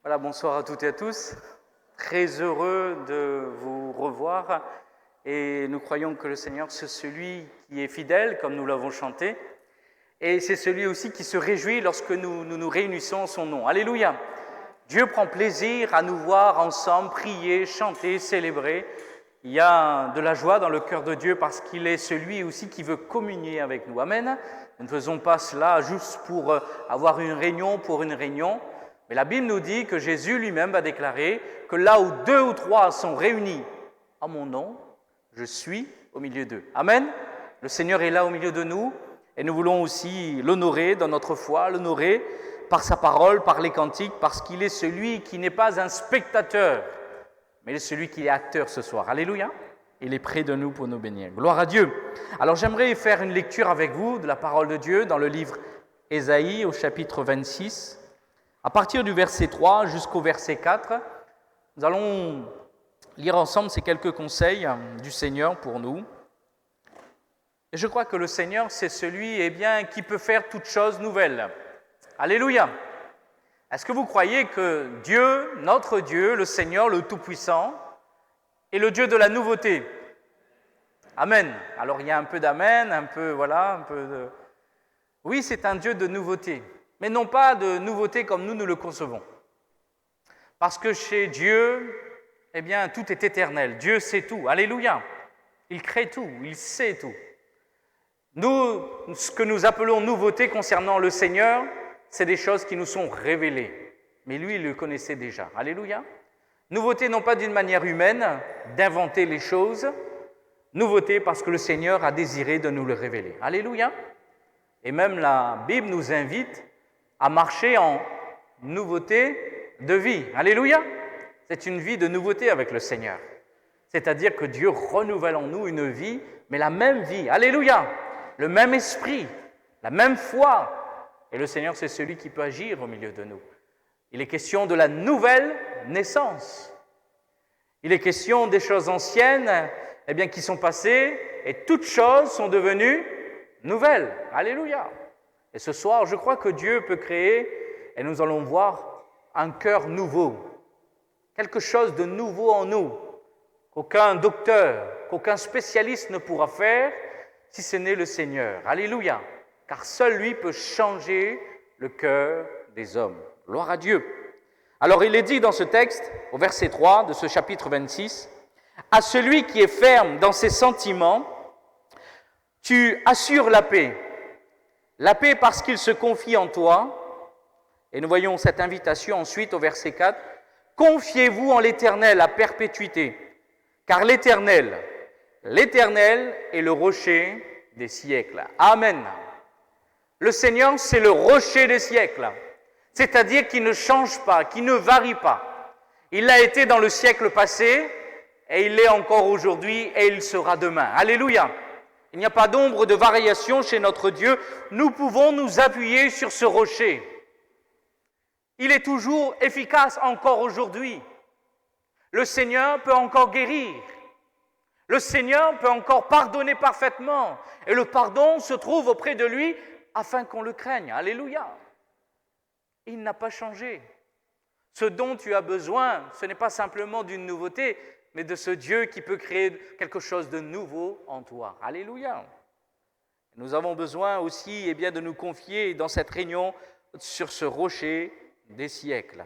Voilà, bonsoir à toutes et à tous. Très heureux de vous revoir et nous croyons que le Seigneur, c'est celui qui est fidèle, comme nous l'avons chanté, et c'est celui aussi qui se réjouit lorsque nous réunissons en son nom. Alléluia! Dieu prend plaisir à nous voir ensemble prier, chanter, célébrer. Il y a de la joie dans le cœur de Dieu parce qu'il est celui aussi qui veut communier avec nous. Amen. Nous ne faisons pas cela juste pour avoir une réunion pour une réunion, mais la Bible nous dit que Jésus lui-même va déclarer que là où 2 ou 3 sont réunis en mon nom, je suis au milieu d'eux. Amen. Le Seigneur est là au milieu de nous et nous voulons aussi l'honorer dans notre foi, l'honorer par sa parole, par les cantiques, parce qu'il est celui qui n'est pas un spectateur, mais il est celui qui est acteur ce soir. Alléluia. Il est près de nous pour nous bénir. Gloire à Dieu. Alors j'aimerais faire une lecture avec vous de la parole de Dieu dans le livre Ésaïe au chapitre 26. À partir du verset 3 jusqu'au verset 4, nous allons lire ensemble ces quelques conseils du Seigneur pour nous. Et je crois que le Seigneur, c'est celui qui peut faire toutes choses nouvelles. Alléluia! Est-ce que vous croyez que Dieu, notre Dieu, le Seigneur, le Tout-Puissant, est le Dieu de la nouveauté? Amen. Alors il y a un peu d'amen, un peu de... Oui, c'est un Dieu de nouveauté, mais non pas de nouveauté comme nous le concevons. Parce que chez Dieu, tout est éternel. Dieu sait tout. Alléluia. Il crée tout, il sait tout. Nous, ce que nous appelons nouveauté concernant le Seigneur, c'est des choses qui nous sont révélées. Mais lui, il le connaissait déjà. Alléluia. Nouveauté non pas d'une manière humaine, d'inventer les choses. Nouveauté parce que le Seigneur a désiré de nous le révéler. Alléluia. Et même la Bible nous invite à marcher en nouveauté de vie. Alléluia. C'est une vie de nouveauté avec le Seigneur. C'est-à-dire que Dieu renouvelle en nous une vie, mais la même vie. Alléluia. Le même esprit, la même foi. Et le Seigneur, c'est celui qui peut agir au milieu de nous. Il est question de la nouvelle naissance. Il est question des choses anciennes qui sont passées et toutes choses sont devenues nouvelles. Alléluia. Et ce soir, je crois que Dieu peut créer, et nous allons voir, un cœur nouveau. Quelque chose de nouveau en nous, qu'aucun docteur, qu'aucun spécialiste ne pourra faire si ce n'est le Seigneur. Alléluia. Car seul lui peut changer le cœur des hommes. Gloire à Dieu. Alors il est dit dans ce texte, au verset 3 de ce chapitre 26, « À celui qui est ferme dans ses sentiments, tu assures la paix. La paix parce qu'il se confie en toi. » Et nous voyons cette invitation ensuite au verset 4, « Confiez-vous en l'Éternel à perpétuité, car l'Éternel est le rocher des siècles. » Amen. Le Seigneur, c'est le rocher des siècles, c'est-à-dire qu'il ne change pas, qu'il ne varie pas. Il l'a été dans le siècle passé, et il l'est encore aujourd'hui, et il sera demain. Alléluia! Il n'y a pas d'ombre de variation chez notre Dieu. Nous pouvons nous appuyer sur ce rocher. Il est toujours efficace encore aujourd'hui. Le Seigneur peut encore guérir. Le Seigneur peut encore pardonner parfaitement. Et le pardon se trouve auprès de lui afin qu'on le craigne. Alléluia. Il n'a pas changé. Ce dont tu as besoin, ce n'est pas simplement d'une nouveauté, mais de ce Dieu qui peut créer quelque chose de nouveau en toi. Alléluia. Nous avons besoin aussi de nous confier dans cette réunion sur ce rocher des siècles.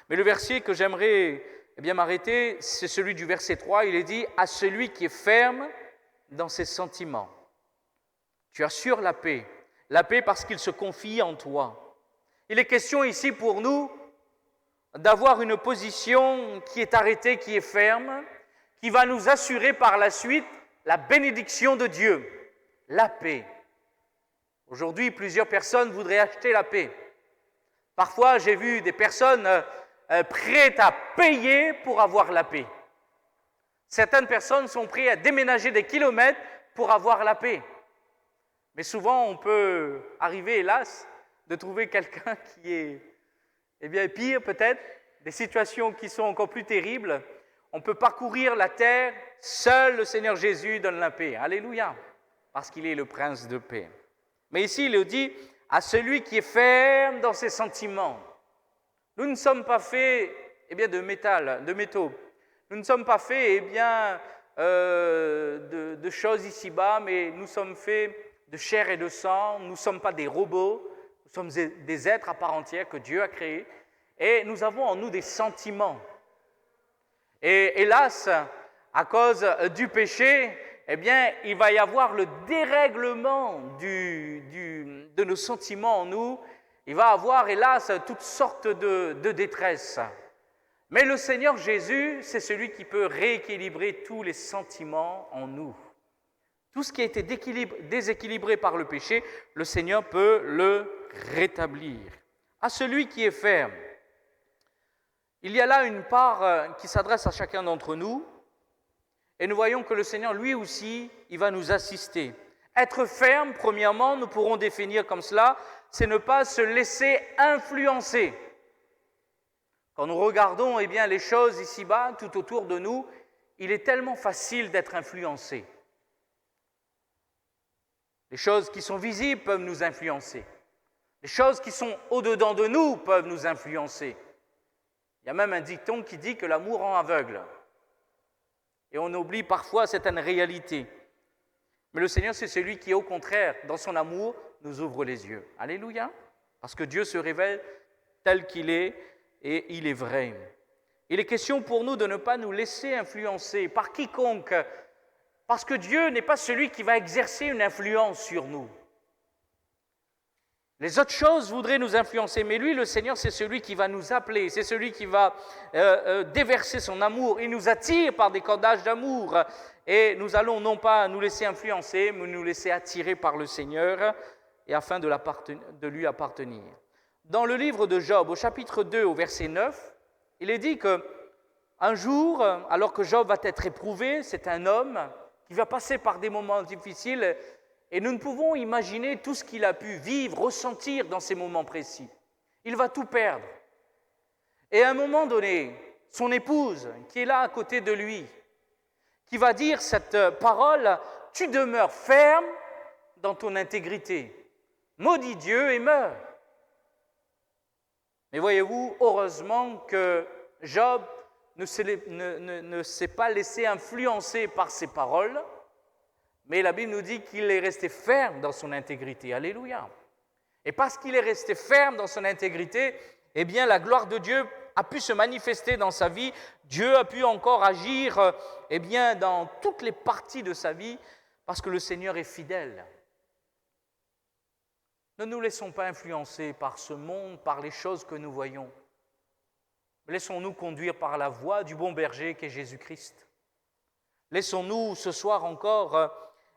Mais le verset que j'aimerais m'arrêter, c'est celui du verset 3. Il est dit « À celui qui est ferme dans ses sentiments, tu assures la paix parce qu'il se confie en toi. » Il est question ici pour nous d'avoir une position qui est arrêtée, qui est ferme, qui va nous assurer par la suite la bénédiction de Dieu, la paix. Aujourd'hui, plusieurs personnes voudraient acheter la paix. Parfois, j'ai vu des personnes prêtes à payer pour avoir la paix. Certaines personnes sont prêtes à déménager des kilomètres pour avoir la paix. Mais souvent, on peut arriver, hélas, de trouver quelqu'un qui est pire peut-être, des situations qui sont encore plus terribles. On peut parcourir la terre, seul le Seigneur Jésus donne la paix. Alléluia, parce qu'il est le prince de paix. Mais ici, il dit, à celui qui est ferme dans ses sentiments. Nous ne sommes pas faits de métal, de métaux. Nous ne sommes pas faits de choses ici-bas, mais nous sommes faits de chair et de sang. Nous ne sommes pas des robots. Nous sommes des êtres à part entière que Dieu a créés. Et nous avons en nous des sentiments. Et hélas, à cause du péché, il va y avoir le dérèglement de nos sentiments en nous. Il va y avoir, hélas, toutes sortes de détresse. Mais le Seigneur Jésus, c'est celui qui peut rééquilibrer tous les sentiments en nous. Tout ce qui a été déséquilibré par le péché, le Seigneur peut le rétablir. À celui qui est ferme, il y a là une part qui s'adresse à chacun d'entre nous, et nous voyons que le Seigneur, lui aussi, il va nous assister. Être ferme, premièrement, nous pourrons définir comme cela, c'est ne pas se laisser influencer. Quand nous regardons les choses ici-bas, tout autour de nous, il est tellement facile d'être influencé. Les choses qui sont visibles peuvent nous influencer. Les choses qui sont au-dedans de nous peuvent nous influencer. Il y a même un dicton qui dit que l'amour rend aveugle. Et on oublie parfois certaines réalités. Mais le Seigneur, c'est celui qui, au contraire, dans son amour, nous ouvre les yeux. Alléluia. Parce que Dieu se révèle tel qu'il est et il est vrai. Il est question pour nous de ne pas nous laisser influencer par quiconque, parce que Dieu n'est pas celui qui va exercer une influence sur nous. Les autres choses voudraient nous influencer, mais lui, le Seigneur, c'est celui qui va nous appeler, c'est celui qui va déverser son amour. Il nous attire par des cordages d'amour et nous allons non pas nous laisser influencer, mais nous laisser attirer par le Seigneur et afin de lui appartenir. Dans le livre de Job, au chapitre 2, au verset 9, il est dit qu'un jour, alors que Job va être éprouvé, c'est un homme qui va passer par des moments difficiles. Et nous ne pouvons imaginer tout ce qu'il a pu vivre, ressentir dans ces moments précis. Il va tout perdre. Et à un moment donné, son épouse, qui est là à côté de lui, qui va dire cette parole, « Tu demeures ferme dans ton intégrité. Maudis Dieu et meurs. » Mais voyez-vous, heureusement que Job ne s'est pas laissé influencer par ces paroles, mais la Bible nous dit qu'il est resté ferme dans son intégrité. Alléluia. Et parce qu'il est resté ferme dans son intégrité, la gloire de Dieu a pu se manifester dans sa vie. Dieu a pu encore agir dans toutes les parties de sa vie parce que le Seigneur est fidèle. Ne nous laissons pas influencer par ce monde, par les choses que nous voyons. Laissons-nous conduire par la voie du bon berger qu'est Jésus-Christ. Laissons-nous ce soir encore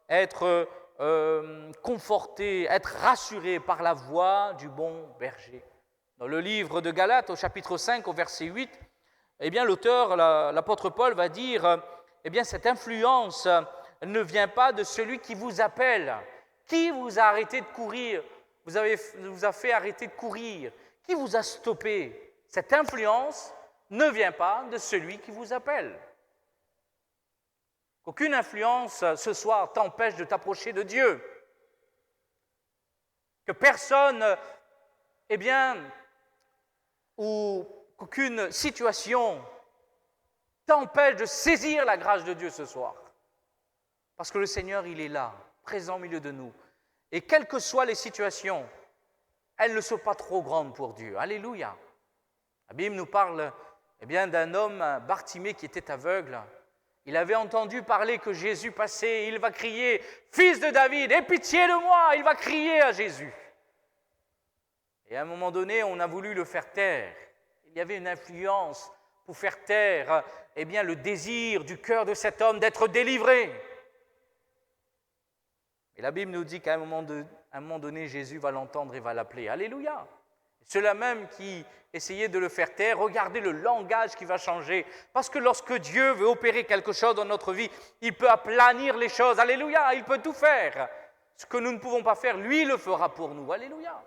être confortés, être rassurés par la voix du bon berger. Dans le livre de Galates, au chapitre 5, au verset 8, l'auteur, l'apôtre Paul, va dire cette influence ne vient pas de celui qui vous appelle. Qui vous a arrêté de courir? Vous a fait arrêter de courir? Qui vous a stoppé? Cette influence ne vient pas de celui qui vous appelle. Qu'aucune influence ce soir t'empêche de t'approcher de Dieu. Que personne, ou qu'aucune situation t'empêche de saisir la grâce de Dieu ce soir. Parce que le Seigneur, il est là, présent au milieu de nous. Et quelles que soient les situations, elles ne sont pas trop grandes pour Dieu. Alléluia. La Bible nous parle d'un homme, Bartimée, qui était aveugle. Il avait entendu parler que Jésus passait, il va crier « Fils de David, aie pitié de moi !» Il va crier à Jésus. Et à un moment donné, on a voulu le faire taire. Il y avait une influence pour faire taire le désir du cœur de cet homme d'être délivré. Et la Bible nous dit qu'à un moment donné, Jésus va l'entendre et va l'appeler. Alléluia! Ceux-là même qui essayaient de le faire taire, regardez le langage qui va changer. Parce que lorsque Dieu veut opérer quelque chose dans notre vie, il peut aplanir les choses. Alléluia, il peut tout faire. Ce que nous ne pouvons pas faire, lui le fera pour nous. Alléluia.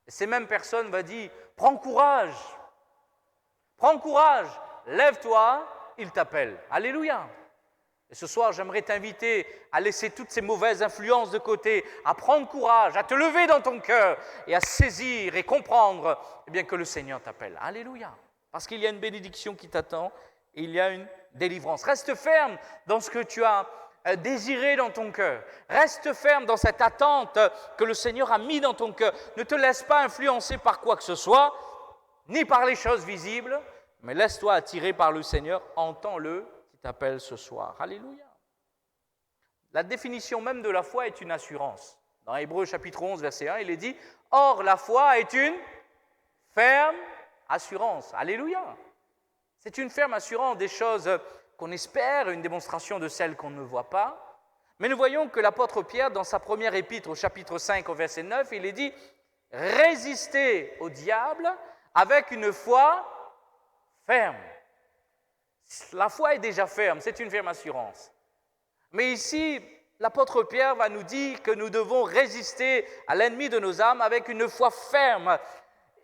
Et ces mêmes personnes vont dire, prends courage, lève-toi, il t'appelle. Alléluia. Et Et ce soir, j'aimerais t'inviter à laisser toutes ces mauvaises influences de côté, à prendre courage, à te lever dans ton cœur et à saisir et comprendre bien, que le Seigneur t'appelle. Alléluia. Parce qu'il y a une bénédiction qui t'attend et il y a une délivrance. Reste ferme dans ce que tu as désiré dans ton cœur. Reste ferme dans cette attente que le Seigneur a mis dans ton cœur. Ne te laisse pas influencer par quoi que ce soit, ni par les choses visibles, mais laisse-toi attirer par le Seigneur. Entends-le qui t'appelle ce soir. Alléluia. La définition même de la foi est une assurance. Dans Hébreux chapitre 11, verset 1, il est dit « Or, la foi est une ferme assurance. » Alléluia. C'est une ferme assurance des choses qu'on espère, une démonstration de celles qu'on ne voit pas. Mais nous voyons que l'apôtre Pierre, dans sa première épître au chapitre 5, au verset 9, il est dit « Résistez au diable avec une foi ferme. » La foi est déjà ferme, c'est une ferme assurance. Mais ici, l'apôtre Pierre va nous dire que nous devons résister à l'ennemi de nos âmes avec une foi ferme.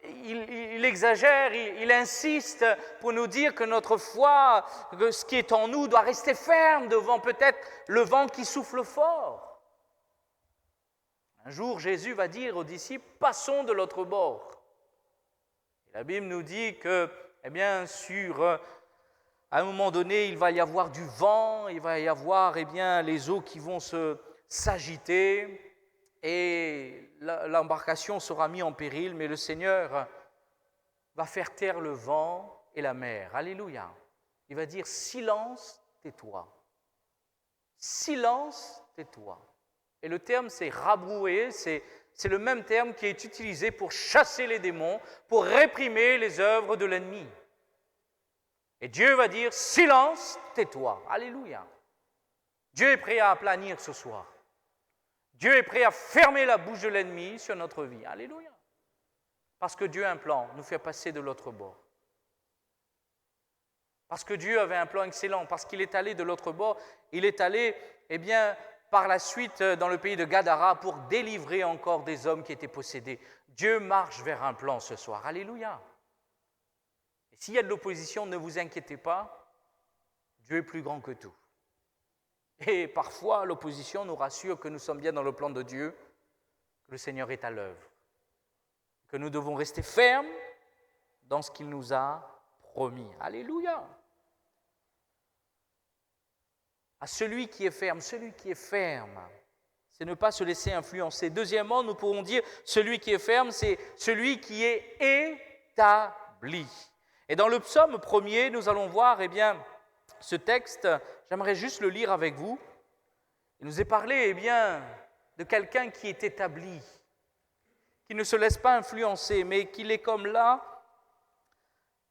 Il exagère, il insiste pour nous dire que notre foi, que ce qui est en nous, doit rester ferme devant peut-être le vent qui souffle fort. Un jour, Jésus va dire aux disciples « Passons de l'autre bord ». La Bible nous dit que, à un moment donné, il va y avoir du vent, il va y avoir les eaux qui vont s'agiter et l'embarcation sera mise en péril, mais le Seigneur va faire taire le vent et la mer. Alléluia. Il va dire « Silence, tais-toi. Silence, tais-toi. » Et le terme, c'est « rabrouer », c'est le même terme qui est utilisé pour chasser les démons, pour réprimer les œuvres de l'ennemi. Et Dieu va dire, silence, tais-toi. Alléluia. Dieu est prêt à aplanir ce soir. Dieu est prêt à fermer la bouche de l'ennemi sur notre vie. Alléluia. Parce que Dieu a un plan, nous faire passer de l'autre bord. Parce que Dieu avait un plan excellent, parce qu'il est allé de l'autre bord, il est allé, par la suite dans le pays de Gadara pour délivrer encore des hommes qui étaient possédés. Dieu marche vers un plan ce soir. Alléluia. Et s'il y a de l'opposition, ne vous inquiétez pas, Dieu est plus grand que tout. Et parfois, l'opposition nous rassure que nous sommes bien dans le plan de Dieu, que le Seigneur est à l'œuvre, que nous devons rester fermes dans ce qu'il nous a promis. Alléluia. À celui qui est ferme, c'est ne pas se laisser influencer. Deuxièmement, nous pourrons dire, celui qui est ferme, c'est celui qui est établi. Et dans le psaume 1er, nous allons voir, ce texte, j'aimerais juste le lire avec vous. Il nous est parlé, de quelqu'un qui est établi, qui ne se laisse pas influencer, mais qui est comme là,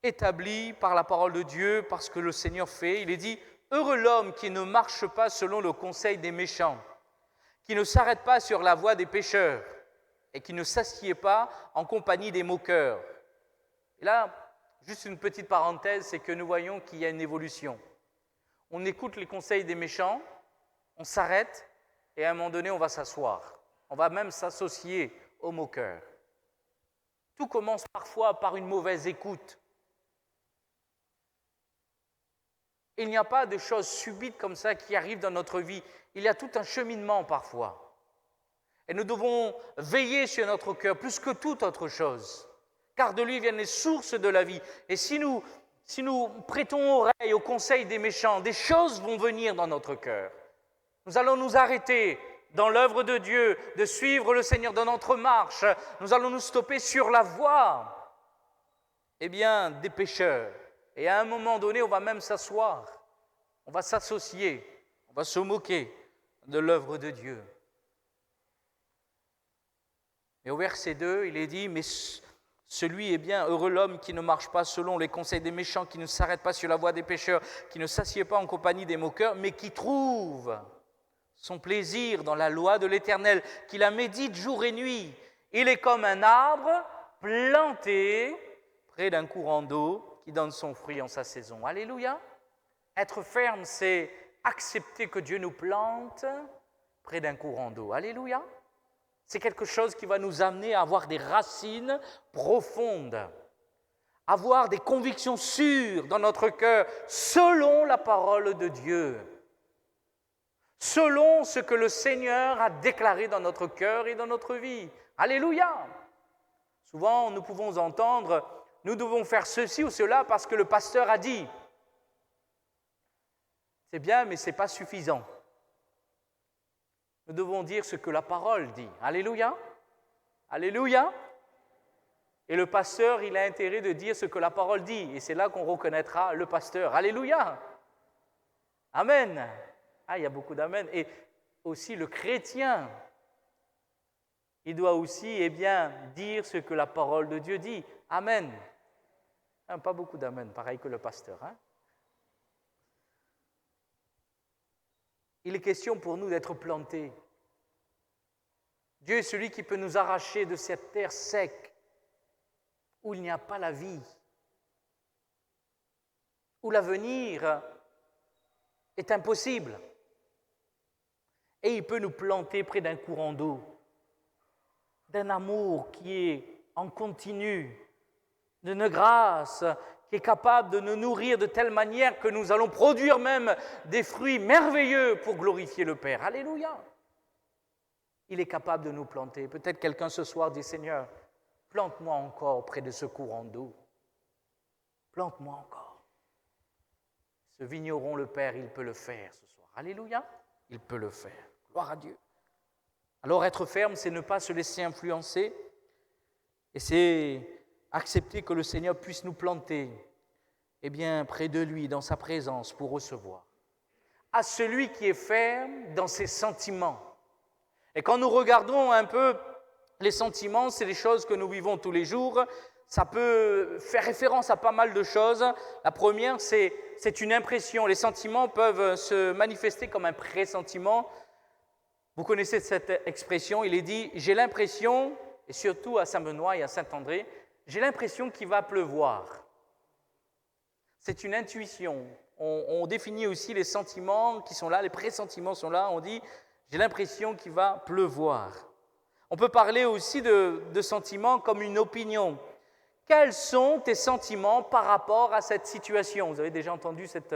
établi par la parole de Dieu, parce que le Seigneur fait. Il est dit, heureux l'homme qui ne marche pas selon le conseil des méchants, qui ne s'arrête pas sur la voie des pécheurs et qui ne s'assied pas en compagnie des moqueurs. Et là, juste une petite parenthèse, c'est que nous voyons qu'il y a une évolution. On écoute les conseils des méchants, on s'arrête et à un moment donné, on va s'asseoir. On va même s'associer aux moqueurs. Tout commence parfois par une mauvaise écoute. Il n'y a pas de choses subites comme ça qui arrivent dans notre vie. Il y a tout un cheminement parfois. Et nous devons veiller sur notre cœur plus que toute autre chose. Car de lui viennent les sources de la vie. Et si nous prêtons oreille aux conseils des méchants, des choses vont venir dans notre cœur. Nous allons nous arrêter dans l'œuvre de Dieu, de suivre le Seigneur dans notre marche. Nous allons nous stopper sur la voie, des pécheurs. Et à un moment donné, on va même s'asseoir, on va s'associer, on va se moquer de l'œuvre de Dieu. Et au verset 2, il est dit, mais celui est bien heureux l'homme qui ne marche pas selon les conseils des méchants, qui ne s'arrête pas sur la voie des pécheurs, qui ne s'assied pas en compagnie des moqueurs, mais qui trouve son plaisir dans la loi de l'Éternel, qui la médite jour et nuit. Il est comme un arbre planté près d'un courant d'eau, qui donne son fruit en sa saison. Alléluia. Être ferme, c'est accepter que Dieu nous plante près d'un courant d'eau. Alléluia. C'est quelque chose qui va nous amener à avoir des racines profondes, avoir des convictions sûres dans notre cœur selon la parole de Dieu. selon ce que le Seigneur a déclaré dans notre cœur et dans notre vie. Alléluia! Souvent, nous pouvons entendre, nous devons faire ceci ou cela parce que le pasteur a dit. C'est bien, mais ce n'est pas suffisant. Nous devons dire ce que la parole dit. Alléluia! Alléluia! Et le pasteur, il a intérêt de dire ce que la parole dit. Et c'est là qu'on reconnaîtra le pasteur. Alléluia! Amen! Ah, il y a beaucoup d'amen. Et aussi le chrétien, il doit aussi, dire ce que la parole de Dieu dit. Amen. Pas beaucoup d'amen, pareil que le pasteur. Il est question pour nous d'être plantés. Dieu est celui qui peut nous arracher de cette terre sec, où il n'y a pas la vie, où l'avenir est impossible. Et il peut nous planter près d'un courant d'eau, d'un amour qui est en continu, d'une grâce qui est capable de nous nourrir de telle manière que nous allons produire même des fruits merveilleux pour glorifier le Père. Alléluia! Il est capable de nous planter. Peut-être quelqu'un ce soir dit, Seigneur, plante-moi encore près de ce courant d'eau. Plante-moi encore. Ce vigneron, le Père, il peut le faire ce soir. Alléluia! Il peut le faire. Gloire à Dieu. Alors être ferme, c'est ne pas se laisser influencer et c'est accepter que le Seigneur puisse nous planter près de lui, dans sa présence, pour recevoir. À celui qui est ferme dans ses sentiments. Et quand nous regardons un peu les sentiments, c'est des choses que nous vivons tous les jours. Ça peut faire référence à pas mal de choses. La première, c'est une impression. Les sentiments peuvent se manifester comme un pressentiment. Vous connaissez cette expression, il est dit « j'ai l'impression », et surtout à Saint-Benoît et à Saint-André, « j'ai l'impression qu'il va pleuvoir ». C'est une intuition. On définit aussi les sentiments qui sont là, les pressentiments sont là, on dit « j'ai l'impression qu'il va pleuvoir ». On peut parler aussi de sentiments comme une opinion. Quels sont tes sentiments par rapport à cette situation? Vous avez déjà entendu cette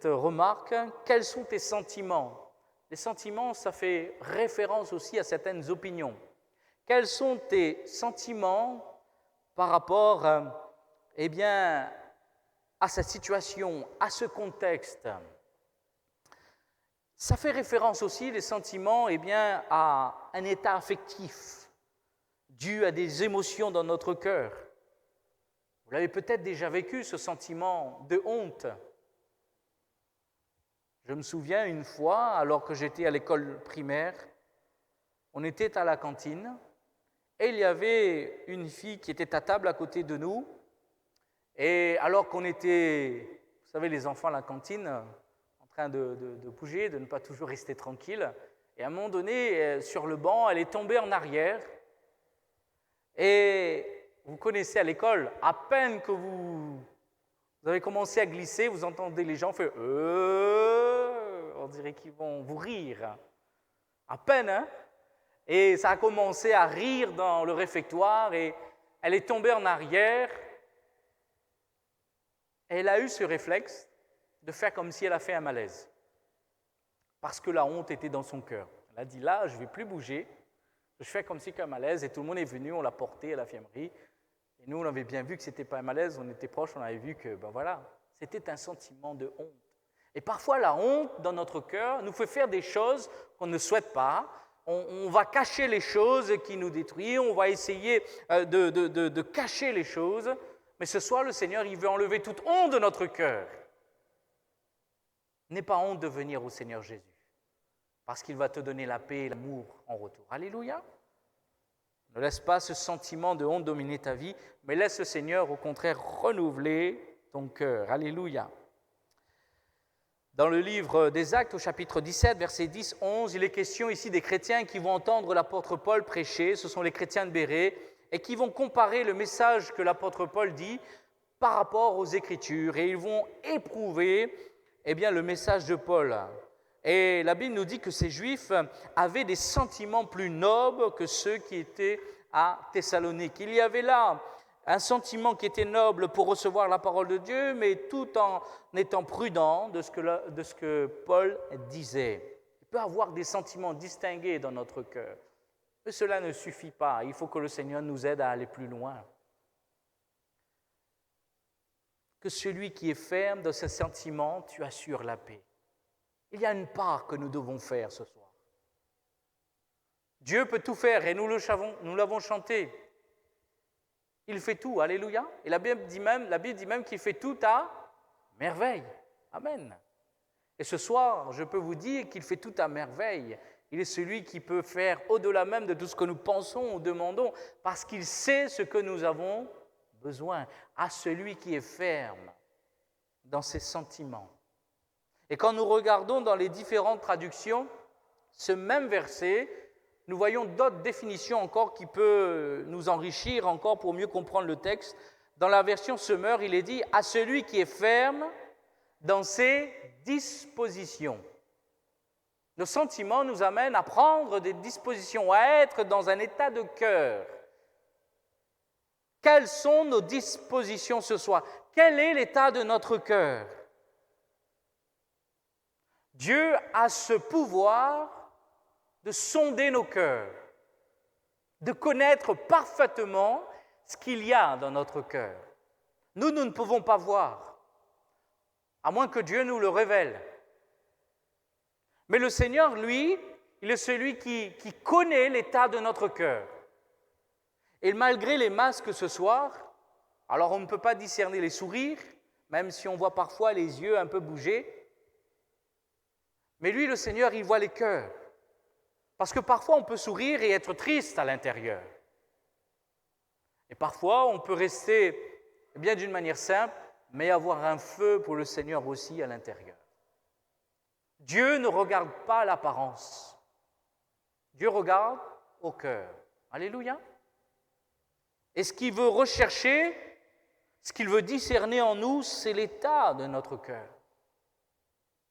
remarque. Quels sont tes sentiments? Les sentiments, ça fait référence aussi à certaines opinions. Quels sont tes sentiments par rapport à cette situation, à ce contexte? Ça fait référence aussi, les sentiments, à un état affectif dû à des émotions dans notre cœur. Vous l'avez peut-être déjà vécu, ce sentiment de honte. Je me souviens une fois, alors que j'étais à l'école primaire, on était à la cantine et il y avait une fille qui était à table à côté de nous. Et alors qu'on était, vous savez, les enfants à la cantine, en train de bouger, de ne pas toujours rester tranquille, et à un moment donné, sur le banc, elle est tombée en arrière. Et vous connaissez à l'école, à peine que vous avez commencé à glisser, vous entendez les gens faire on dirait qu'ils vont vous rire. À peine, hein? Et ça a commencé à rire dans le réfectoire et elle est tombée en arrière. Et elle a eu ce réflexe de faire comme si elle a fait un malaise. Parce que la honte était dans son cœur. Elle a dit là, je ne vais plus bouger. Je fais comme si c'était un malaise et tout le monde est venu, on l'a porté à l'infirmerie. Et nous, on avait bien vu que ce n'était pas un malaise, on était proches, on avait vu que, c'était un sentiment de honte. Et parfois, la honte, dans notre cœur, nous fait faire des choses qu'on ne souhaite pas. On va cacher les choses qui nous détruisent, on va essayer de cacher les choses. Mais ce soir, le Seigneur, il veut enlever toute honte de notre cœur. N'aie pas honte de venir au Seigneur Jésus, parce qu'il va te donner la paix et l'amour en retour. Alléluia. Ne laisse pas ce sentiment de honte dominer ta vie, mais laisse le Seigneur, au contraire, renouveler ton cœur. Alléluia. Dans le livre des Actes, au chapitre 17, versets 10-11, il est question ici des chrétiens qui vont entendre l'apôtre Paul prêcher. Ce sont les chrétiens de Bérée, et qui vont comparer le message que l'apôtre Paul dit par rapport aux Écritures. Et ils vont éprouver le message de Paul. Et la Bible nous dit que ces Juifs avaient des sentiments plus nobles que ceux qui étaient à Thessalonique. Il y avait là un sentiment qui était noble pour recevoir la parole de Dieu, mais tout en étant prudent de ce que Paul disait. Il peut y avoir des sentiments distingués dans notre cœur, mais cela ne suffit pas. Il faut que le Seigneur nous aide à aller plus loin. Que celui qui est ferme dans ses sentiments, tu assures la paix. Il y a une part que nous devons faire ce soir. Dieu peut tout faire et nous l'avons chanté. Il fait tout, alléluia. Et la Bible dit même qu'il fait tout à merveille. Amen. Et ce soir, je peux vous dire qu'il fait tout à merveille. Il est celui qui peut faire au-delà même de tout ce que nous pensons ou demandons, parce qu'il sait ce que nous avons besoin. À celui qui est ferme dans ses sentiments. Et quand nous regardons dans les différentes traductions, ce même verset, nous voyons d'autres définitions encore qui peuvent nous enrichir encore pour mieux comprendre le texte. Dans la version Semeur, il est dit « à celui qui est ferme dans ses dispositions ». Nos sentiments nous amènent à prendre des dispositions, à être dans un état de cœur. Quelles sont nos dispositions ce soir? Quel est l'état de notre cœur? Dieu a ce pouvoir de sonder nos cœurs, de connaître parfaitement ce qu'il y a dans notre cœur. Nous ne pouvons pas voir, à moins que Dieu nous le révèle. Mais le Seigneur, lui, il est celui qui connaît l'état de notre cœur. Et malgré les masques ce soir, alors on ne peut pas discerner les sourires, même si on voit parfois les yeux un peu bouger, mais lui, le Seigneur, il voit les cœurs. Parce que parfois, on peut sourire et être triste à l'intérieur. Et parfois, on peut rester bien d'une manière simple, mais avoir un feu pour le Seigneur aussi à l'intérieur. Dieu ne regarde pas l'apparence. Dieu regarde au cœur. Alléluia. Et ce qu'il veut rechercher, ce qu'il veut discerner en nous, c'est l'état de notre cœur.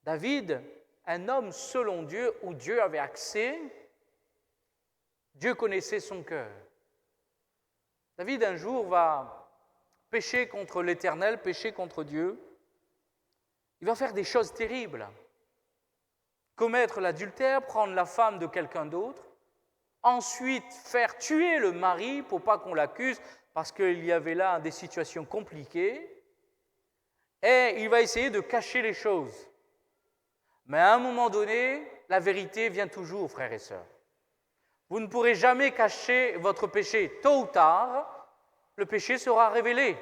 David, un homme selon Dieu, où Dieu avait accès, Dieu connaissait son cœur. David, un jour, va pécher contre l'Éternel, pécher contre Dieu. Il va faire des choses terribles. Commettre l'adultère, prendre la femme de quelqu'un d'autre, ensuite faire tuer le mari pour pas qu'on l'accuse, parce qu'il y avait là des situations compliquées, et il va essayer de cacher les choses. Mais à un moment donné, la vérité vient toujours, frères et sœurs. Vous ne pourrez jamais cacher votre péché. Tôt ou tard, le péché sera révélé.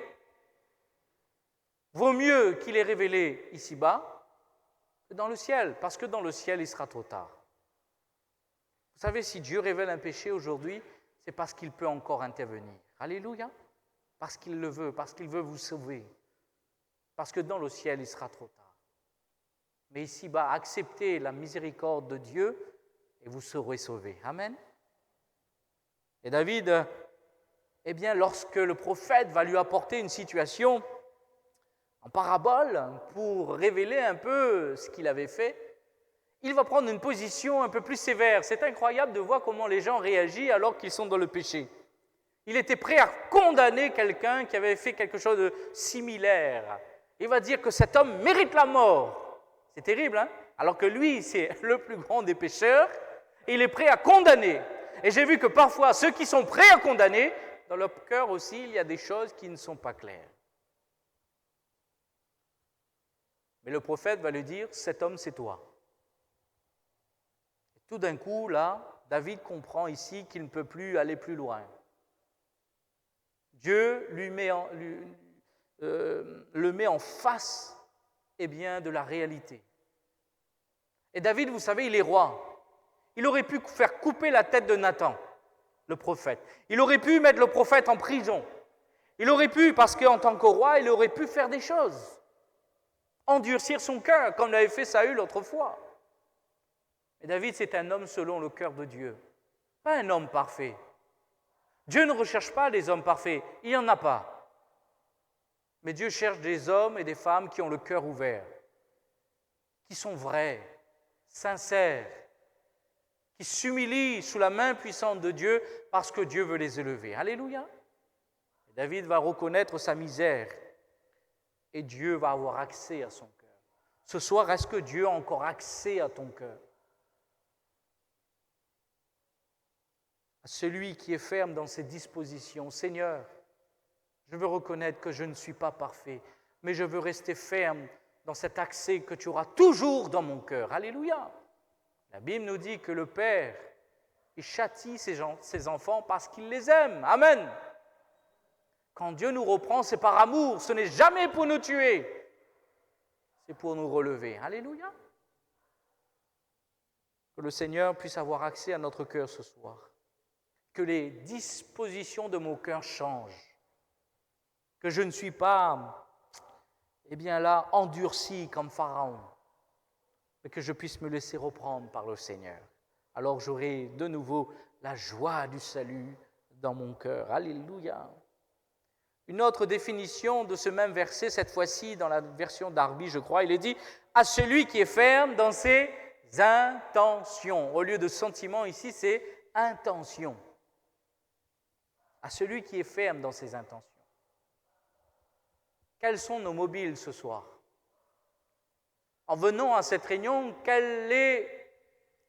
Vaut mieux qu'il est révélé ici-bas que dans le ciel, parce que dans le ciel, il sera trop tard. Vous savez, si Dieu révèle un péché aujourd'hui, c'est parce qu'il peut encore intervenir. Alléluia. Parce qu'il le veut, parce qu'il veut vous sauver. Parce que dans le ciel, il sera trop tard. Mais ici-bas, acceptez la miséricorde de Dieu et vous serez sauvés. Amen. Et David, eh bien, lorsque le prophète va lui apporter une situation en parabole pour révéler un peu ce qu'il avait fait, il va prendre une position un peu plus sévère. C'est incroyable de voir comment les gens réagissent alors qu'ils sont dans le péché. Il était prêt à condamner quelqu'un qui avait fait quelque chose de similaire. Il va dire que cet homme mérite la mort. C'est terrible, hein? Alors que lui, c'est le plus grand des pécheurs, et il est prêt à condamner. Et j'ai vu que parfois, ceux qui sont prêts à condamner, dans leur cœur aussi, il y a des choses qui ne sont pas claires. Mais le prophète va lui dire, cet homme, c'est toi. Et tout d'un coup, là, David comprend ici qu'il ne peut plus aller plus loin. Dieu le met en face, eh bien, de la réalité. Et David, vous savez, il est roi. Il aurait pu faire couper la tête de Nathan, le prophète. Il aurait pu mettre le prophète en prison. Il aurait pu, parce qu'en tant que roi, il aurait pu faire des choses. Endurcir son cœur, comme l'avait fait Saül autrefois. Mais David, c'est un homme selon le cœur de Dieu. Pas un homme parfait. Dieu ne recherche pas des hommes parfaits. Il n'y en a pas. Mais Dieu cherche des hommes et des femmes qui ont le cœur ouvert, qui sont vrais, sincères, qui s'humilient sous la main puissante de Dieu parce que Dieu veut les élever. Alléluia. David va reconnaître sa misère et Dieu va avoir accès à son cœur. Ce soir, est-ce que Dieu a encore accès à ton cœur? À celui qui est ferme dans ses dispositions. Seigneur, je veux reconnaître que je ne suis pas parfait, mais je veux rester ferme dans cet accès que tu auras toujours dans mon cœur. Alléluia! La Bible nous dit que le Père, il châtie ses enfants parce qu'il les aime. Amen! Quand Dieu nous reprend, c'est par amour, ce n'est jamais pour nous tuer, c'est pour nous relever. Alléluia! Que le Seigneur puisse avoir accès à notre cœur ce soir. Que les dispositions de mon cœur changent. Que je ne suis pas, là, endurci comme Pharaon, mais que je puisse me laisser reprendre par le Seigneur. Alors j'aurai de nouveau la joie du salut dans mon cœur. Alléluia! Une autre définition de ce même verset, cette fois-ci dans la version Darby, je crois, il est dit « à celui qui est ferme dans ses intentions ». Au lieu de sentiment, ici, c'est « intention ». À celui qui est ferme dans ses intentions. Quels sont nos mobiles ce soir? En venant à cette réunion, quelle est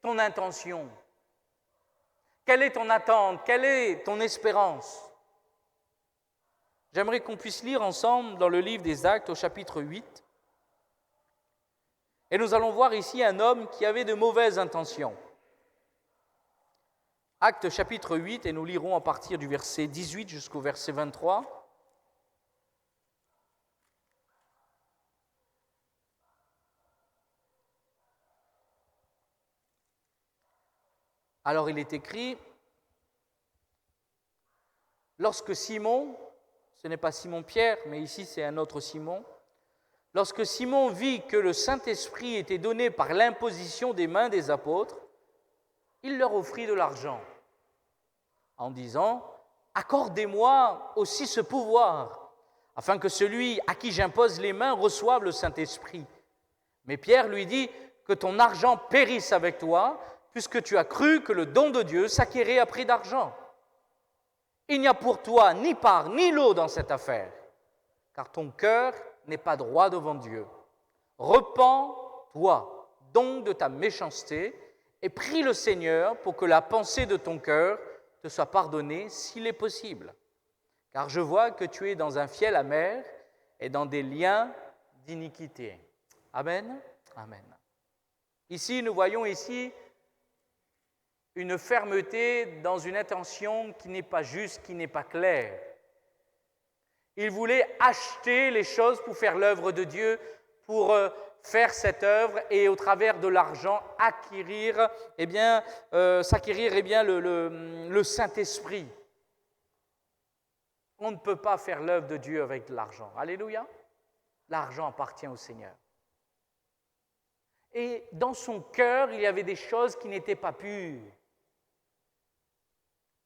ton intention? Quelle est ton attente? Quelle est ton espérance? J'aimerais qu'on puisse lire ensemble dans le livre des Actes au chapitre 8. Et nous allons voir ici un homme qui avait de mauvaises intentions. Actes chapitre 8, et nous lirons à partir du verset 18 jusqu'au verset 23. Alors il est écrit, lorsque Simon, ce n'est pas Simon-Pierre, mais ici c'est un autre Simon, lorsque Simon vit que le Saint-Esprit était donné par l'imposition des mains des apôtres, il leur offrit de l'argent en disant « Accordez-moi aussi ce pouvoir, afin que celui à qui j'impose les mains reçoive le Saint-Esprit. » Mais Pierre lui dit « Que ton argent périsse avec toi, puisque tu as cru que le don de Dieu s'acquérait à prix d'argent. Il n'y a pour toi ni part ni lot dans cette affaire, car ton cœur n'est pas droit devant Dieu. Repens-toi donc de ta méchanceté et prie le Seigneur pour que la pensée de ton cœur te soit pardonnée s'il est possible. Car je vois que tu es dans un fiel amer et dans des liens d'iniquité. » Amen. Amen. Ici, nous voyons une fermeté dans une intention qui n'est pas juste, qui n'est pas claire. Il voulait acheter les choses pour faire l'œuvre de Dieu, pour faire cette œuvre et au travers de l'argent acquérir, s'acquérir le Saint-Esprit. On ne peut pas faire l'œuvre de Dieu avec de l'argent. Alléluia. L'argent appartient au Seigneur. Et dans son cœur, il y avait des choses qui n'étaient pas pures.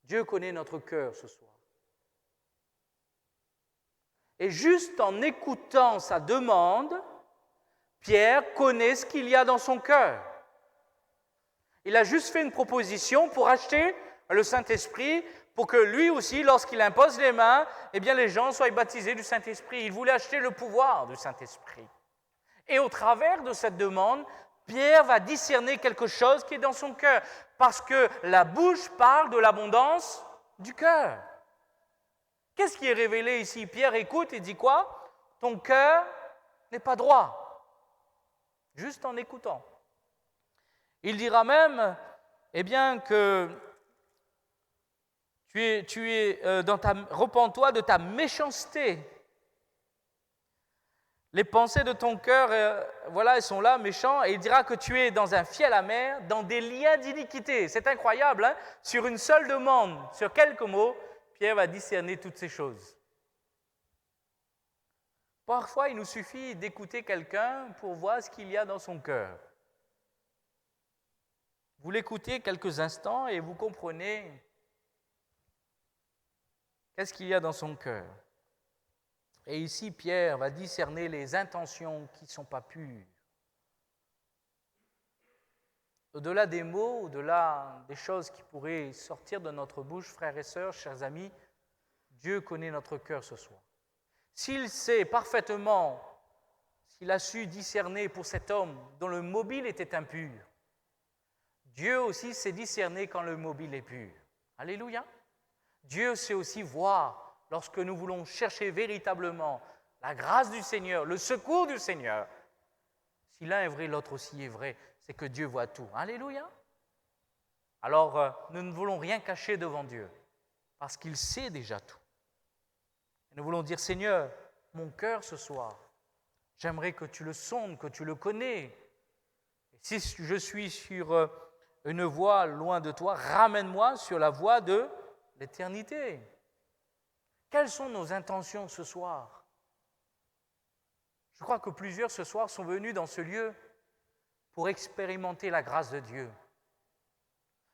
Dieu connaît notre cœur ce soir. Et juste en écoutant sa demande, Pierre connaît ce qu'il y a dans son cœur. Il a juste fait une proposition pour acheter le Saint-Esprit, pour que lui aussi, lorsqu'il impose les mains, les gens soient baptisés du Saint-Esprit. Il voulait acheter le pouvoir du Saint-Esprit. Et au travers de cette demande, Pierre va discerner quelque chose qui est dans son cœur, parce que la bouche parle de l'abondance du cœur. Qu'est-ce qui est révélé ici? Pierre écoute et dit quoi? Ton cœur n'est pas droit. Juste en écoutant. Il dira même, que repens-toi de ta méchanceté. Les pensées de ton cœur, elles sont là, méchants, et il dira que tu es dans un fiel amer, dans des liens d'iniquité. C'est incroyable, hein? Sur une seule demande, sur quelques mots, Pierre va discerner toutes ces choses. Parfois, il nous suffit d'écouter quelqu'un pour voir ce qu'il y a dans son cœur. Vous l'écoutez quelques instants et vous comprenez qu'est-ce qu'il y a dans son cœur. Et ici, Pierre va discerner les intentions qui ne sont pas pures. Au-delà des mots, au-delà des choses qui pourraient sortir de notre bouche, frères et sœurs, chers amis, Dieu connaît notre cœur ce soir. S'il sait parfaitement, s'il a su discerner pour cet homme dont le mobile était impur, Dieu aussi sait discerner quand le mobile est pur. Alléluia. Dieu sait aussi voir lorsque nous voulons chercher véritablement la grâce du Seigneur, le secours du Seigneur. Si l'un est vrai, l'autre aussi est vrai. C'est que Dieu voit tout. Alléluia. Alors, nous ne voulons rien cacher devant Dieu, parce qu'il sait déjà tout. Et nous voulons dire, Seigneur, mon cœur ce soir, j'aimerais que tu le sondes, que tu le connais. Et si je suis sur une voie loin de toi, ramène-moi sur la voie de l'éternité. Quelles sont nos intentions ce soir? Je crois que plusieurs ce soir sont venus dans ce lieu pour expérimenter la grâce de Dieu.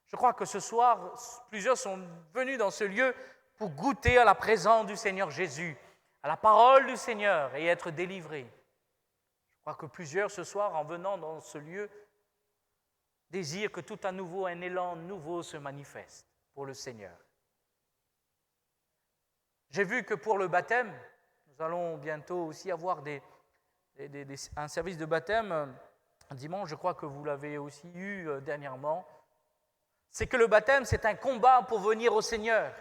Je crois que ce soir, plusieurs sont venus dans ce lieu pour goûter à la présence du Seigneur Jésus, à la parole du Seigneur et être délivrés. Je crois que plusieurs ce soir, en venant dans ce lieu, désirent que tout à nouveau, un élan nouveau se manifeste pour le Seigneur. J'ai vu que pour le baptême, nous allons bientôt aussi avoir un service de baptême dimanche, je crois que vous l'avez aussi eu dernièrement. C'est que le baptême, c'est un combat pour venir au Seigneur.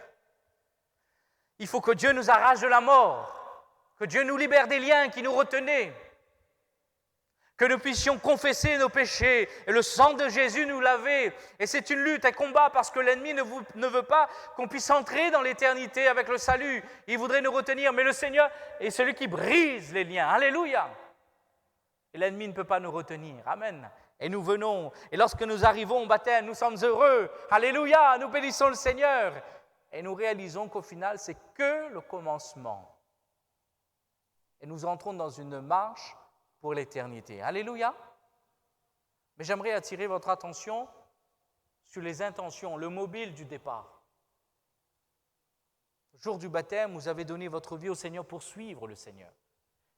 Il faut que Dieu nous arrache de la mort, que Dieu nous libère des liens qui nous retenaient, que nous puissions confesser nos péchés et le sang de Jésus nous laver. Et c'est une lutte, un combat, parce que l'ennemi ne veut pas qu'on puisse entrer dans l'éternité avec le salut. Il voudrait nous retenir, mais le Seigneur est celui qui brise les liens. Alléluia! Et l'ennemi ne peut pas nous retenir. Amen. Et nous venons, et lorsque nous arrivons au baptême, nous sommes heureux. Alléluia, nous bénissons le Seigneur. Et nous réalisons qu'au final, c'est que le commencement. Et nous entrons dans une marche pour l'éternité. Alléluia. Mais j'aimerais attirer votre attention sur les intentions, le mobile du départ. Le jour du baptême, vous avez donné votre vie au Seigneur pour suivre le Seigneur.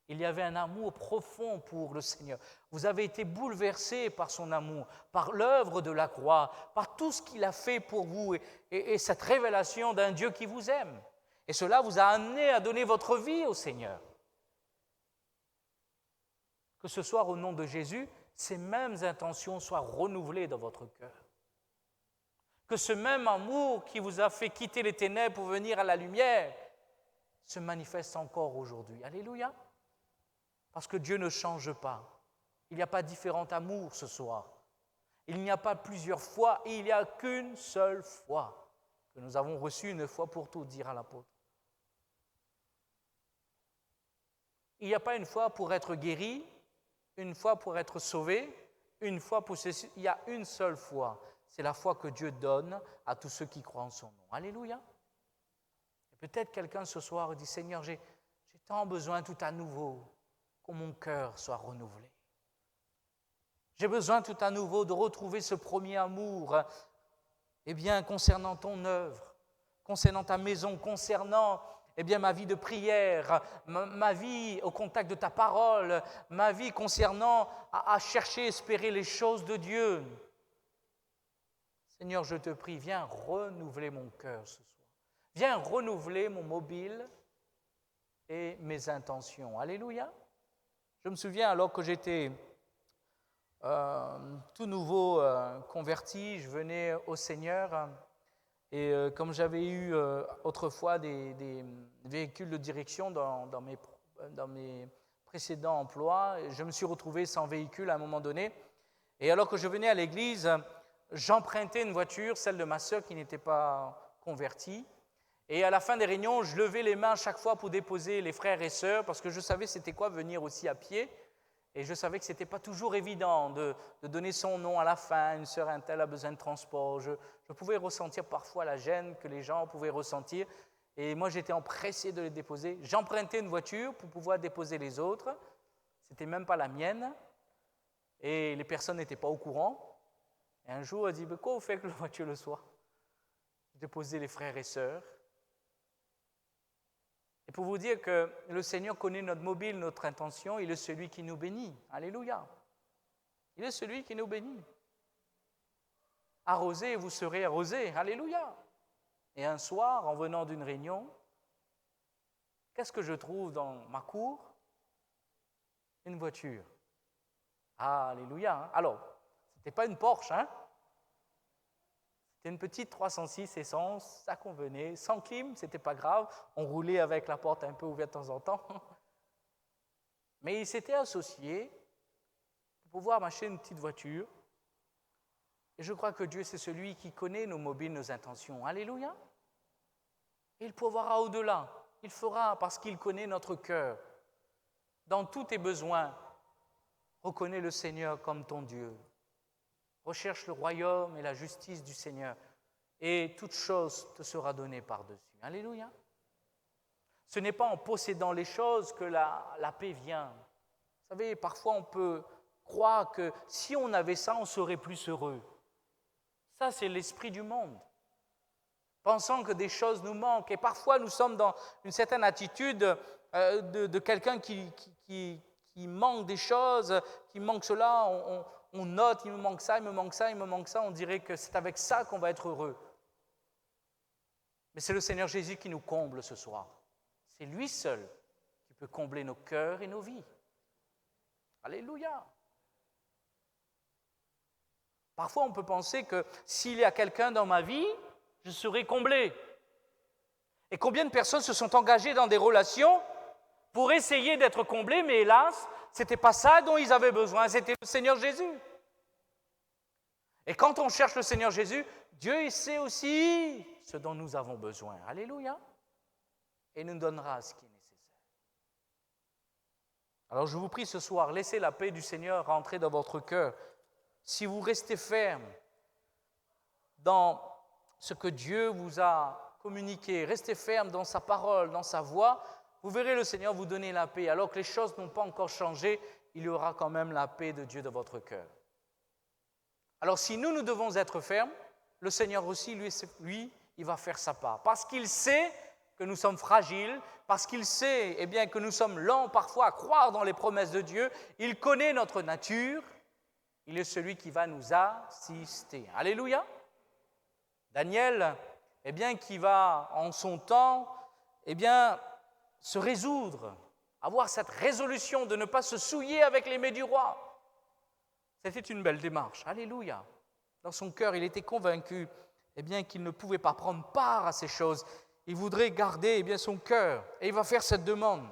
Il y avait un amour profond pour le Seigneur. Vous avez été bouleversés par son amour, par l'œuvre de la croix, par tout ce qu'il a fait pour vous et cette révélation d'un Dieu qui vous aime. Et cela vous a amené à donner votre vie au Seigneur. Que ce soir, au nom de Jésus, ces mêmes intentions soient renouvelées dans votre cœur. Que ce même amour qui vous a fait quitter les ténèbres pour venir à la lumière se manifeste encore aujourd'hui. Alléluia. Parce que Dieu ne change pas. Il n'y a pas différent amour ce soir. Il n'y a pas plusieurs fois, il n'y a qu'une seule fois que nous avons reçu une fois pour toutes, dira l'apôtre. Il n'y a pas une fois pour être guéri, une fois pour être sauvé, une fois pour ceci. Il y a une seule fois. C'est la foi que Dieu donne à tous ceux qui croient en son nom. Alléluia. Et peut-être quelqu'un ce soir dit, Seigneur, j'ai tant besoin tout à nouveau que mon cœur soit renouvelé. J'ai besoin tout à nouveau de retrouver ce premier amour, concernant ton œuvre, concernant ta maison, concernant ma vie de prière, ma vie au contact de ta parole, ma vie concernant à chercher, espérer les choses de Dieu. Seigneur, je te prie, viens renouveler mon cœur ce soir. Viens renouveler mon mobile et mes intentions. Alléluia. Je me souviens, alors que j'étais tout nouveau converti, je venais au Seigneur et comme j'avais eu autrefois des véhicules de direction dans mes précédents emplois, je me suis retrouvé sans véhicule à un moment donné. Et alors que je venais à l'église, j'empruntais une voiture, celle de ma sœur qui n'était pas convertie. Et à la fin des réunions, je levais les mains chaque fois pour déposer les frères et sœurs, parce que je savais c'était quoi venir aussi à pied. Et je savais que ce n'était pas toujours évident de donner son nom à la fin. Une sœur un tel a besoin de transport. Je pouvais ressentir parfois la gêne que les gens pouvaient ressentir. Et moi, j'étais empressé de les déposer. J'empruntais une voiture pour pouvoir déposer les autres. Ce n'était même pas la mienne. Et les personnes n'étaient pas au courant. Et un jour, elle dit, quoi vous faites avec la voiture le soir? Déposer les frères et sœurs. Et pour vous dire que le Seigneur connaît notre mobile, notre intention, il est celui qui nous bénit. Alléluia. Il est celui qui nous bénit. Arrosez et vous serez arrosés. Alléluia. Et un soir, en venant d'une réunion, qu'est-ce que je trouve dans ma cour? Une voiture. Ah, alléluia. Hein? Alors, ce n'était pas une Porsche, hein? C'était une petite 306 essence, ça convenait. Sans clim, ce n'était pas grave. On roulait avec la porte un peu ouverte de temps en temps. Mais ils s'étaient associés pour pouvoir m'acheter une petite voiture. Et je crois que Dieu, c'est celui qui connaît nos mobiles, nos intentions. Alléluia. Et il pourvoira au-delà. Il fera parce qu'il connaît notre cœur. Dans tous tes besoins, reconnais le Seigneur comme ton Dieu. Recherche le royaume et la justice du Seigneur. Et toute chose te sera donnée par-dessus. Alléluia. Ce n'est pas en possédant les choses que la paix vient. Vous savez, parfois on peut croire que si on avait ça, on serait plus heureux. Ça, c'est l'esprit du monde. Pensant que des choses nous manquent. Et parfois, nous sommes dans une certaine attitude de quelqu'un qui manque des choses, qui manque cela. On note, il me manque ça, il me manque ça, il me manque ça. On dirait que c'est avec ça qu'on va être heureux. Mais c'est le Seigneur Jésus qui nous comble ce soir. C'est lui seul qui peut combler nos cœurs et nos vies. Alléluia. Parfois, on peut penser que s'il y a quelqu'un dans ma vie, je serai comblé. Et combien de personnes se sont engagées dans des relations pour essayer d'être comblées, mais hélas, ce n'était pas ça dont ils avaient besoin, c'était le Seigneur Jésus. Et quand on cherche le Seigneur Jésus, Dieu il sait aussi ce dont nous avons besoin. Alléluia. Et nous donnera ce qui est nécessaire. Alors je vous prie ce soir, laissez la paix du Seigneur rentrer dans votre cœur. Si vous restez ferme dans ce que Dieu vous a communiqué, restez ferme dans sa parole, dans sa voix, vous verrez le Seigneur vous donner la paix. Alors que les choses n'ont pas encore changé, il y aura quand même la paix de Dieu dans votre cœur. Alors si nous devons être fermes, le Seigneur aussi, lui, il va faire sa part. Parce qu'il sait que nous sommes fragiles, parce qu'il sait que nous sommes lents parfois à croire dans les promesses de Dieu, il connaît notre nature, il est celui qui va nous assister. Alléluia. Daniel, qui va en son temps, se résoudre, avoir cette résolution de ne pas se souiller avec les mets du roi. C'était une belle démarche. Alléluia. Dans son cœur, il était convaincu qu'il ne pouvait pas prendre part à ces choses. Il voudrait garder son cœur. Et il va faire cette demande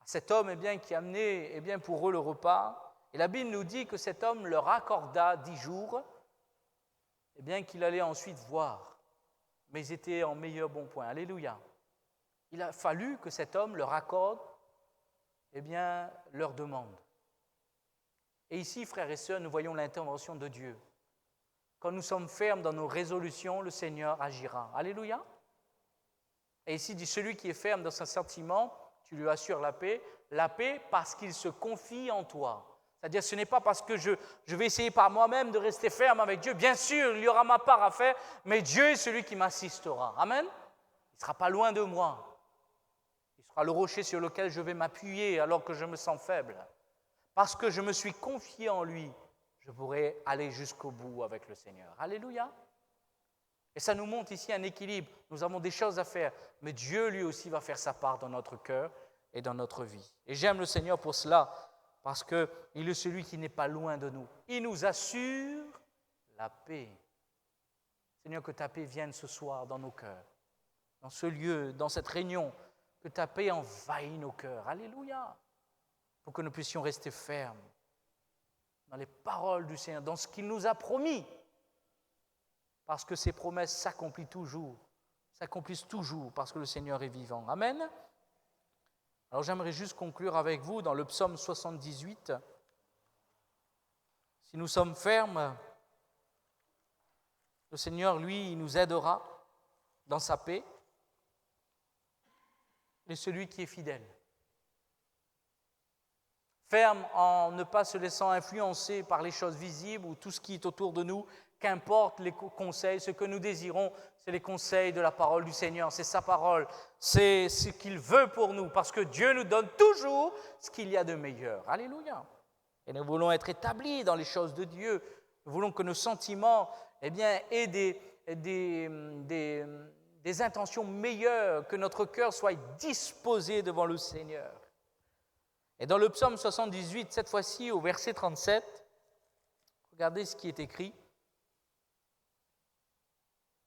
à cet homme qui amenait pour eux le repas. Et la Bible nous dit que cet homme leur accorda 10 jours, qu'il allait ensuite voir. Mais ils étaient en meilleur bon point. Alléluia. Il a fallu que cet homme leur accorde leur demande. Et ici, frères et sœurs, nous voyons l'intervention de Dieu. Quand nous sommes fermes dans nos résolutions, le Seigneur agira. Alléluia. Et ici, dit celui qui est ferme dans ses sentiments, tu lui assures la paix parce qu'il se confie en toi. C'est-à-dire, ce n'est pas parce que je vais essayer par moi-même de rester ferme avec Dieu. Bien sûr, il y aura ma part à faire, mais Dieu est celui qui m'assistera. Amen. Il ne sera pas loin de moi. Il sera le rocher sur lequel je vais m'appuyer alors que je me sens faible. Parce que je me suis confié en lui, je pourrai aller jusqu'au bout avec le Seigneur. Alléluia. Et ça nous montre ici un équilibre. Nous avons des choses à faire, mais Dieu lui aussi va faire sa part dans notre cœur et dans notre vie. Et j'aime le Seigneur pour cela, parce qu'il est celui qui n'est pas loin de nous. Il nous assure la paix. Seigneur, que ta paix vienne ce soir dans nos cœurs, dans ce lieu, dans cette réunion, que ta paix envahisse nos cœurs. Alléluia. Pour que nous puissions rester fermes dans les paroles du Seigneur, dans ce qu'il nous a promis. Parce que ses promesses s'accomplissent toujours, parce que le Seigneur est vivant. Amen. Alors j'aimerais juste conclure avec vous dans le psaume 78. Si nous sommes fermes, le Seigneur, lui, il nous aidera dans sa paix. Il est celui qui est fidèle. Ferme en ne pas se laissant influencer par les choses visibles ou tout ce qui est autour de nous, qu'importe les conseils, ce que nous désirons, c'est les conseils de la parole du Seigneur, c'est sa parole, c'est ce qu'il veut pour nous, parce que Dieu nous donne toujours ce qu'il y a de meilleur. Alléluia. Et nous voulons être établis dans les choses de Dieu, nous voulons que nos sentiments aient des des intentions meilleures, que notre cœur soit disposé devant le Seigneur. Et dans le psaume 78, cette fois-ci au verset 37, regardez ce qui est écrit.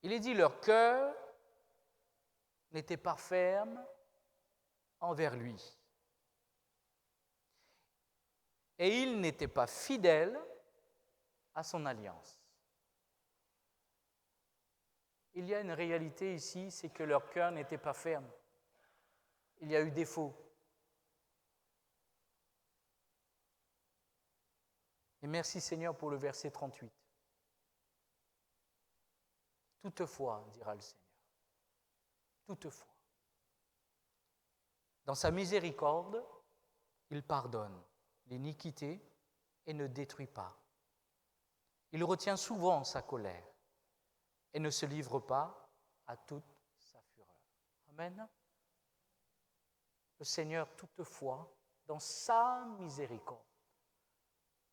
Il est dit, leur cœur n'était pas ferme envers lui. Et il n'était pas fidèle à son alliance. Il y a une réalité ici, c'est que leur cœur n'était pas ferme. Il y a eu défaut. Et merci Seigneur pour le verset 38. Toutefois, dira le Seigneur, toutefois, dans sa miséricorde, il pardonne l'iniquité et ne détruit pas. Il retient souvent sa colère et ne se livre pas à toute sa fureur. Amen. Le Seigneur, toutefois, dans sa miséricorde,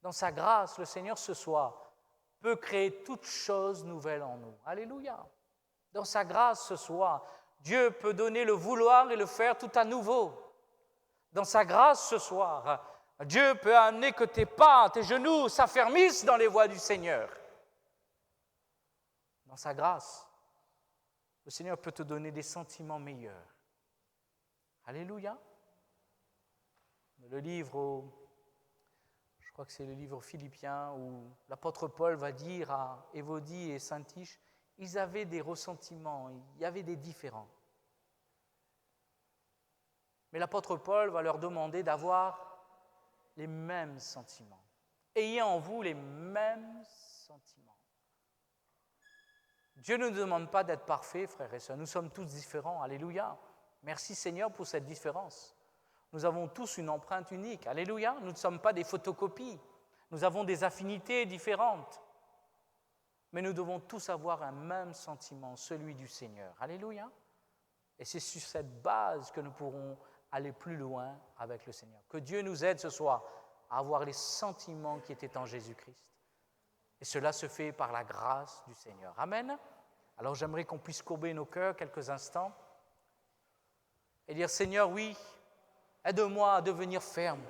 dans sa grâce, le Seigneur ce soir peut créer toutes choses nouvelles en nous. Alléluia. Dans sa grâce ce soir, Dieu peut donner le vouloir et le faire tout à nouveau. Dans sa grâce ce soir, Dieu peut amener que tes pas, tes genoux s'affermissent dans les voies du Seigneur. Dans sa grâce, le Seigneur peut te donner des sentiments meilleurs. Alléluia. Le livre, je crois que c'est le livre Philippiens, où l'apôtre Paul va dire à Évodie et Syntyche, ils avaient des ressentiments, il y avait des différends. Mais l'apôtre Paul va leur demander d'avoir les mêmes sentiments. Ayez en vous les mêmes sentiments. Dieu ne nous demande pas d'être parfaits, frères et sœurs. Nous sommes tous différents. Alléluia. Merci Seigneur pour cette différence. Nous avons tous une empreinte unique. Alléluia. Nous ne sommes pas des photocopies. Nous avons des affinités différentes. Mais nous devons tous avoir un même sentiment, celui du Seigneur. Alléluia. Et c'est sur cette base que nous pourrons aller plus loin avec le Seigneur. Que Dieu nous aide ce soir à avoir les sentiments qui étaient en Jésus-Christ. Et cela se fait par la grâce du Seigneur. Amen. Alors j'aimerais qu'on puisse courber nos cœurs quelques instants et dire, Seigneur, oui, aide-moi à devenir ferme,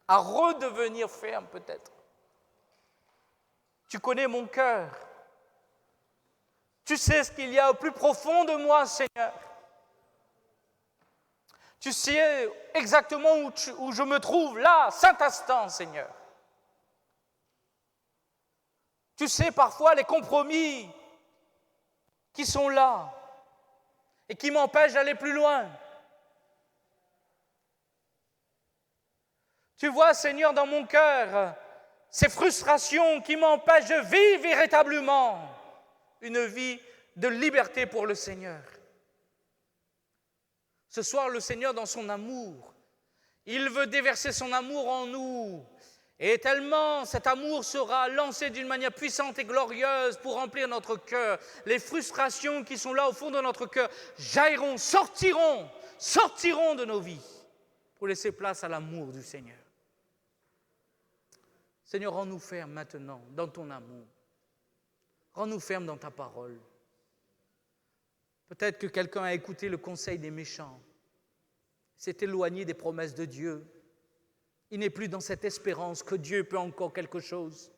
à redevenir ferme peut-être. Tu connais mon cœur. Tu sais ce qu'il y a au plus profond de moi, Seigneur. Tu sais exactement où je me trouve, là, cet instant, Seigneur. Tu sais parfois les compromis qui sont là et qui m'empêchent d'aller plus loin. Tu vois, Seigneur, dans mon cœur, ces frustrations qui m'empêchent de vivre véritablement une vie de liberté pour le Seigneur. Ce soir, le Seigneur, dans son amour, il veut déverser son amour en nous. Et tellement cet amour sera lancé d'une manière puissante et glorieuse pour remplir notre cœur. Les frustrations qui sont là au fond de notre cœur jailliront, sortiront de nos vies pour laisser place à l'amour du Seigneur. Seigneur, rends-nous fermes maintenant dans ton amour. Rends-nous fermes dans ta parole. Peut-être que quelqu'un a écouté le conseil des méchants, s'est éloigné des promesses de Dieu. Il n'est plus dans cette espérance que Dieu peut encore quelque chose.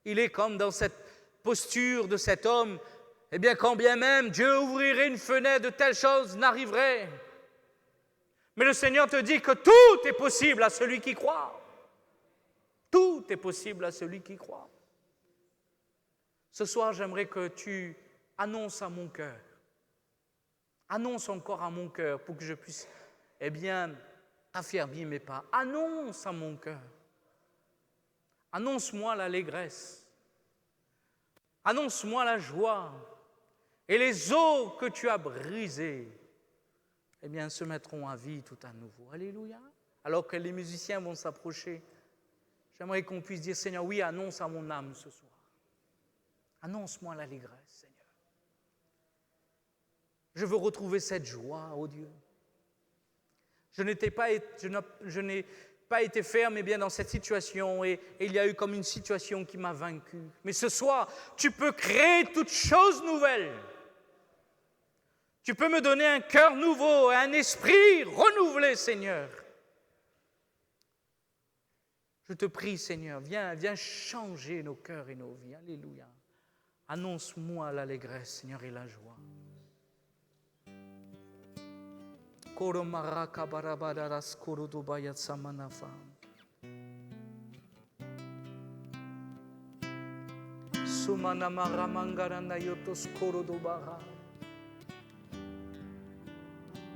Il est comme dans cette posture de cet homme, eh bien quand bien même Dieu ouvrirait une fenêtre, de telles choses n'arriveraient. Mais le Seigneur te dit que tout est possible à celui qui croit. Tout est possible à celui qui croit. Ce soir, j'aimerais que tu annonces à mon cœur, annonce encore à mon cœur pour que je puisse, affermir mes pas. Annonce à mon cœur. Annonce-moi l'allégresse. Annonce-moi la joie. Et les eaux que tu as brisées, se mettront à vie tout à nouveau. Alléluia. Alors que les musiciens vont s'approcher, j'aimerais qu'on puisse dire, Seigneur, oui, annonce à mon âme ce soir. Annonce-moi l'allégresse, Seigneur. Je veux retrouver cette joie, oh Dieu. Je n'ai pas été ferme dans cette situation et il y a eu comme une situation qui m'a vaincu. Mais ce soir, tu peux créer toutes choses nouvelles. Tu peux me donner un cœur nouveau, un esprit renouvelé, Seigneur. Je te prie, Seigneur, viens changer nos cœurs et nos vies. Alléluia. Annonce-moi l'allégresse, Seigneur, et la joie.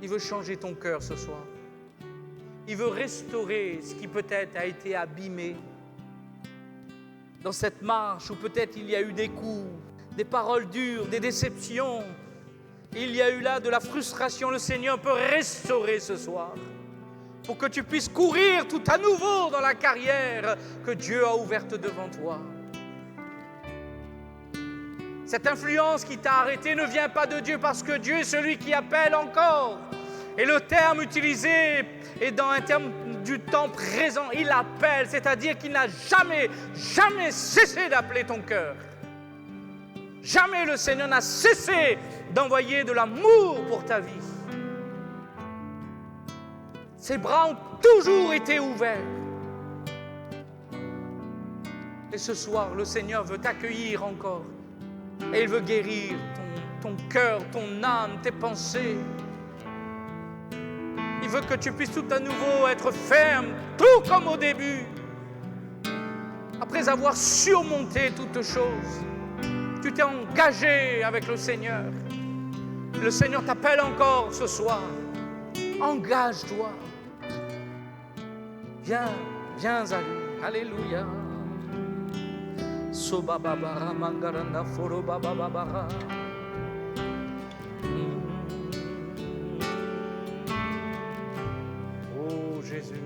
Il veut changer ton cœur ce soir. Il veut restaurer ce qui peut-être a été abîmé dans cette marche où peut-être il y a eu des coups, des paroles dures, des déceptions. Il y a eu là de la frustration. Le Seigneur peut restaurer ce soir pour que tu puisses courir tout à nouveau dans la carrière que Dieu a ouverte devant toi. Cette influence qui t'a arrêté ne vient pas de Dieu parce que Dieu est celui qui appelle encore. Et le terme utilisé est dans un terme du temps présent. Il appelle, c'est-à-dire qu'il n'a jamais cessé d'appeler ton cœur. Jamais le Seigneur n'a cessé d'envoyer de l'amour pour ta vie. Ses bras ont toujours été ouverts. Et ce soir, le Seigneur veut t'accueillir encore. Et il veut guérir ton cœur, ton âme, tes pensées. Il veut que tu puisses tout à nouveau être ferme, tout comme au début. Après avoir surmonté toutes choses, tu t'es engagé avec le Seigneur. Le Seigneur t'appelle encore ce soir. Engage-toi. Viens à lui. Alléluia. Sobababara mangaranda foro bababara. Oh Jésus.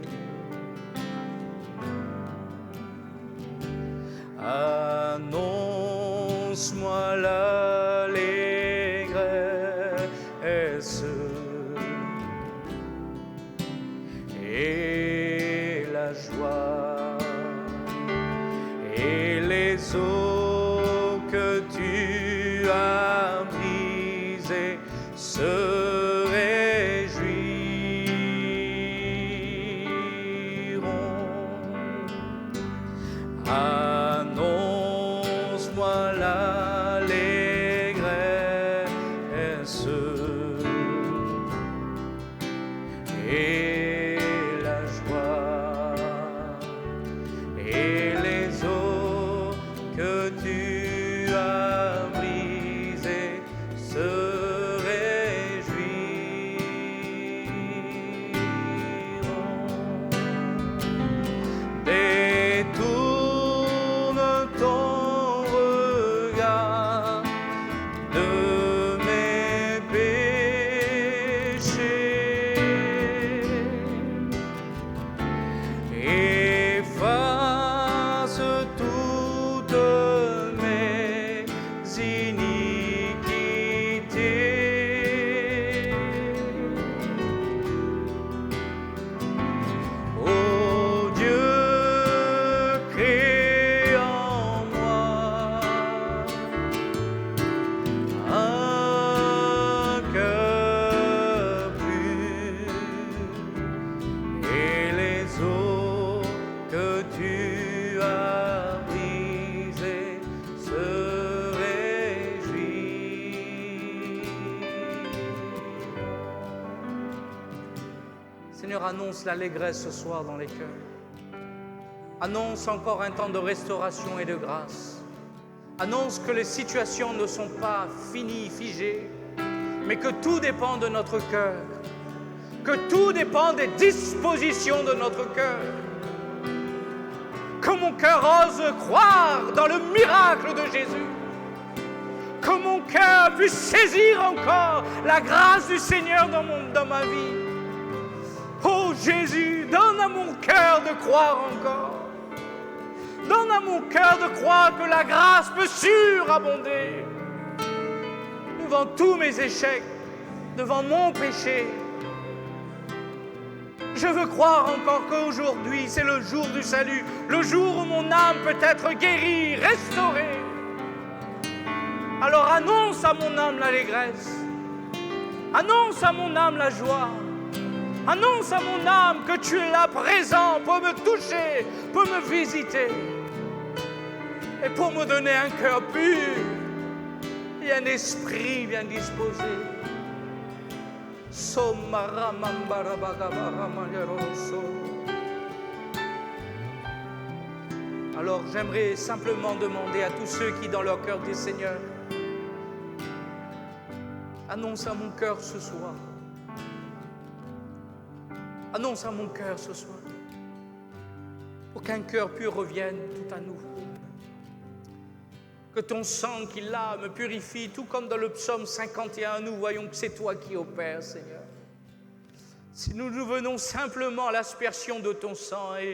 Annonce-moi l'allégresse et la joie et les eaux que tu as brisées se réjouiront. Annonce-moi l'allégresse et la joie et les eaux que tu as brisées se réjouiront. Détourne ton regard de mes péchés, efface toutes mes iniquités. Ô Dieu, crée en moi un cœur pur et les eaux que tu as brisées se réjouiront. Seigneur, annonce l'allégresse ce soir dans les cœurs. Annonce encore un temps de restauration et de grâce. Annonce que les situations ne sont pas finies, figées, mais que tout dépend de notre cœur, que tout dépend des dispositions de notre cœur. Que mon cœur ose croire dans le miracle de Jésus. Que mon cœur puisse saisir encore la grâce du Seigneur dans ma vie. Oh Jésus, donne à mon cœur de croire encore. Donne à mon cœur de croire que la grâce peut surabonder devant tous mes échecs, devant mon péché. Je veux croire encore qu'aujourd'hui, c'est le jour du salut, le jour où mon âme peut être guérie, restaurée. Alors annonce à mon âme l'allégresse. Annonce à mon âme la joie. Annonce à mon âme que tu es là présent pour me toucher, pour me visiter et pour me donner un cœur pur et un esprit bien disposé. Alors j'aimerais simplement demander à tous ceux qui dans leur cœur disent Seigneur, annonce à mon cœur ce soir. Annonce à mon cœur ce soir. Pour qu'un cœur pur revienne tout à nous. Que ton sang qui là me purifie, tout comme dans le psaume 51, nous voyons que c'est toi qui opères, Seigneur. Si nous venons simplement à l'aspersion de ton sang et